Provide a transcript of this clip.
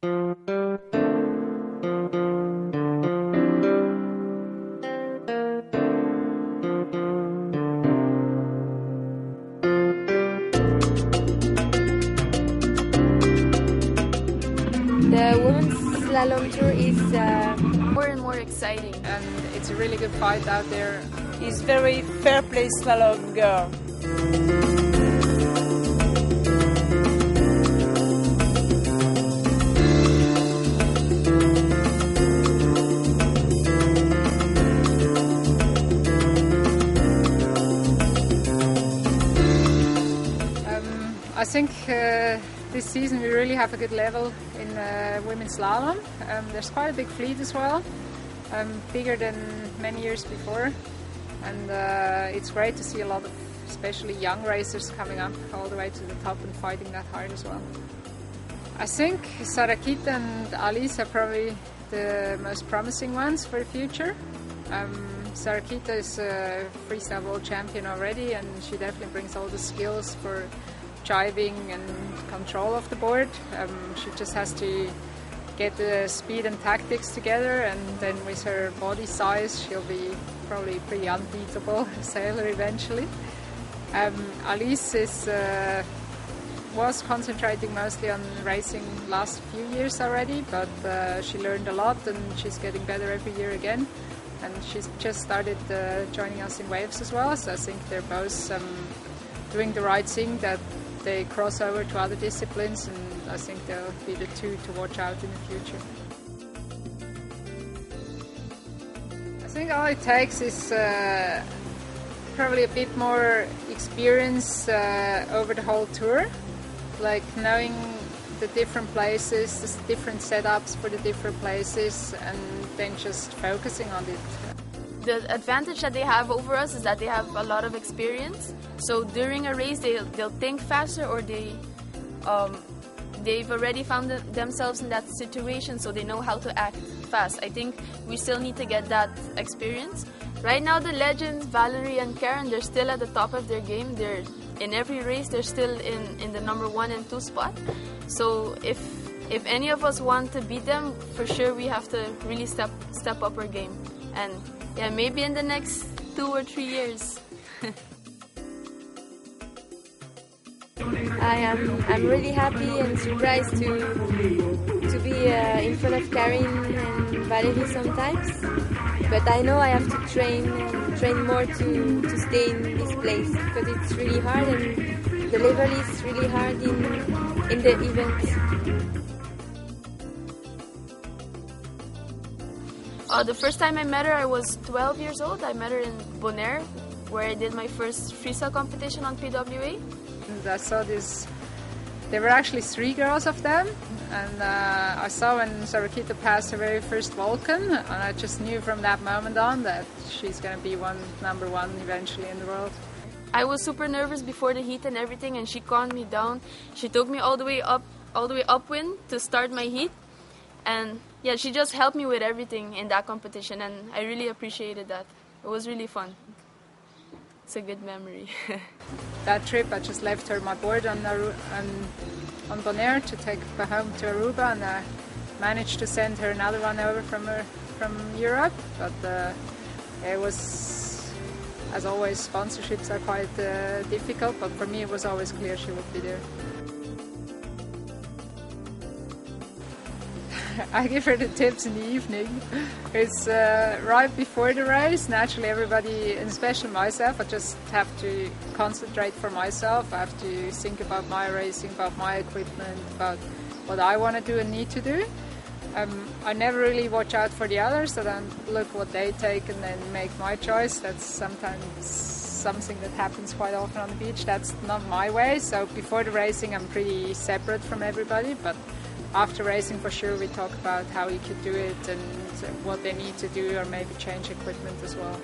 The women's slalom tour is more and more exciting, and it's a really good fight out there. He's very fair play slalom girl. I think this season we really have a good level in women's slalom. There's quite a big fleet as well, bigger than many years before, and it's great to see a lot of especially young racers coming up all the way to the top and fighting that hard as well. I think Sarakita and Alice are probably the most promising ones for the future. Sarakita is a freestyle world champion already, and she definitely brings all the skills for driving and control of the board. She just has to get the speed and tactics together, and then with her body size she'll be probably pretty unbeatable sailor eventually. Alice was concentrating mostly on racing last few years already, but she learned a lot and she's getting better every year again, and she's just started joining us in waves as well, so I think they're both doing the right thing, that they cross over to other disciplines, and I think they'll be the two to watch out in the future. I think all it takes is probably a bit more experience over the whole tour, like knowing the different places, the different setups for the different places, and then just focusing on it. The advantage that they have over us is that they have a lot of experience. So during a race, they'll think faster, or they've already found themselves in that situation, so they know how to act fast. I think we still need to get that experience. Right now, the legends, Valerie and Karen, they're still at the top of their game. They're in every race, they're still in the number 1 and 2 spot. So if any of us want to beat them, for sure we have to really step up our game. And yeah, maybe in the next 2 or 3 years. I'm really happy and surprised to be in front of Karin and Valerie sometimes, but I know I have to train more to stay in this place, because it's really hard and the level is really hard in the event. The first time I met her, I was 12 years old. I met her in Bonaire, where I did my first freestyle competition on PWA. And I saw this, there were actually 3 girls of them, and I saw when Sarakita passed her very first Vulcan, and I just knew from that moment on that she's going to be number 1 eventually in the world. I was super nervous before the heat and everything, and she calmed me down. She took me all the way upwind to start my heat, and yeah, she just helped me with everything in that competition, and I really appreciated that. It was really fun. It's a good memory. That trip, I just left her my board on Bonaire to take her home to Aruba, and I managed to send her another one over from Europe. But it was, as always, sponsorships are quite difficult. But for me, it was always clear she would be there. I give her the tips in the evening. It's right before the race. Naturally, everybody, and especially myself, I just have to concentrate for myself. I have to think about my racing, about my equipment, about what I want to do and need to do. I never really watch out for the others. I don't look what they take and then make my choice. That's sometimes something that happens quite often on the beach. That's not my way. So before the racing, I'm pretty separate from everybody. But after racing, for sure, we talk about how you could do it and what they need to do, or maybe change equipment as well.